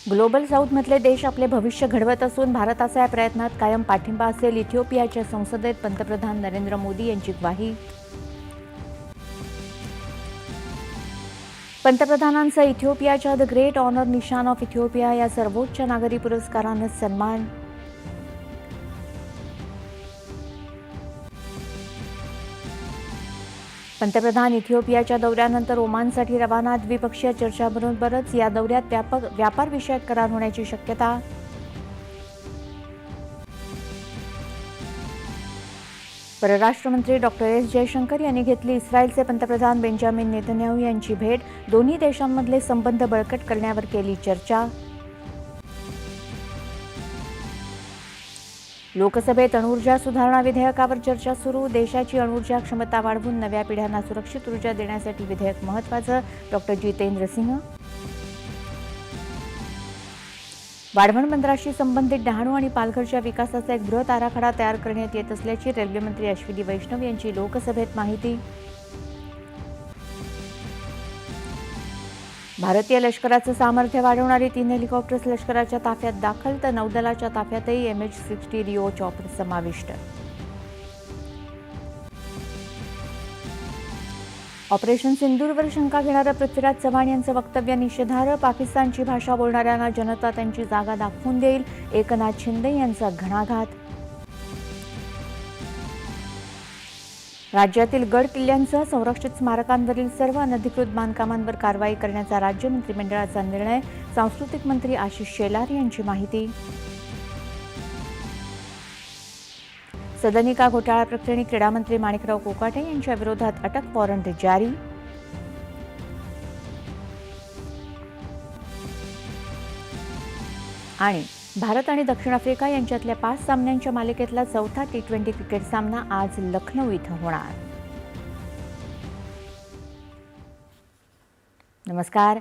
Global साऊथमधले देश आपले भविष्य घडवत असून भारताचा या प्रयत्नात कायम पाठिंबा असेल. इथिओपियाच्या संसदेत पंतप्रधान नरेंद्र मोदी यांची ग्वाही. पंतप्रधानांचा इथिओपियाच्या द ग्रेट ऑनर निशान ऑफ इथिओपिया या सर्वोच्च नागरी पुरस्कारानं सन्मान. पंतप्रधान इथिओपियाच्या दौऱ्यानंतर ओमानसाठी रवाना. द्विपक्षीय चर्चांबरोबरच या दौऱ्यात व्यापार विषयक करार होण्याची शक्यता. परराष्ट्र मंत्री डॉक्टर एस जयशंकर यांनी घेतली इस्रायलचे पंतप्रधान बेंजामिन नेतन्याहू यांची भेट. दोन्ही देशांमधले संबंध बळकट करण्यावर केली चर्चा. लोकसभेत अणुऊर्जा सुधारणा विधेयकावर चर्चा सुरू. देशाची अणुऊर्जा क्षमता वाढवून नव्या पिढ्यांना सुरक्षित ऊर्जा देण्यासाठी विधेयक महत्त्वाचं. डॉक्टर जितेंद्र सिंह. वाढवण बंदराशी संबंधित डहाणू आणि पालघरच्या विकासाचा एक बृहत आराखडा तयार करण्यात येत असल्याची रेल्वेमंत्री अश्विनी वैष्णव यांची लोकसभेत माहिती. भारतीय लष्कराचं सामर्थ्य वाढवणारी 3 हेलिकॉप्टर्स लष्कराच्या ताफ्यात दाखल. तर नौदलाच्या ताफ्यातही MH-60 रिओ चॉपर समाविष्ट. ऑपरेशन सिंदूरवर शंका घेणारं पृथ्वीराज चव्हाण यांचं वक्तव्य निषेधार्ह. पाकिस्तानची भाषा बोलणाऱ्यांना जनता त्यांची जागा दाखवून देईल. एकनाथ शिंदे यांचा घणाघात. राज्यातील गड किल्ल्यांसह संरक्षित स्मारकांवरील सर्व अनधिकृत बांधकामांवर कारवाई करण्याचा राज्य मंत्रिमंडळाचा निर्णय. सांस्कृतिक मंत्री आशिष शेलार यांची माहिती. सदनिका घोटाळा प्रकरणी क्रीडा मंत्री माणिकराव कोकाटे यांच्या विरोधात अटक वॉरंट जारी. आणि भारत आणि दक्षिण आफ्रिका यांच्यातल्या 5 सामन्यांच्या मालिकेतला चौथा T20 क्रिकेट सामना आज लखनौ इथं होणार. नमस्कार.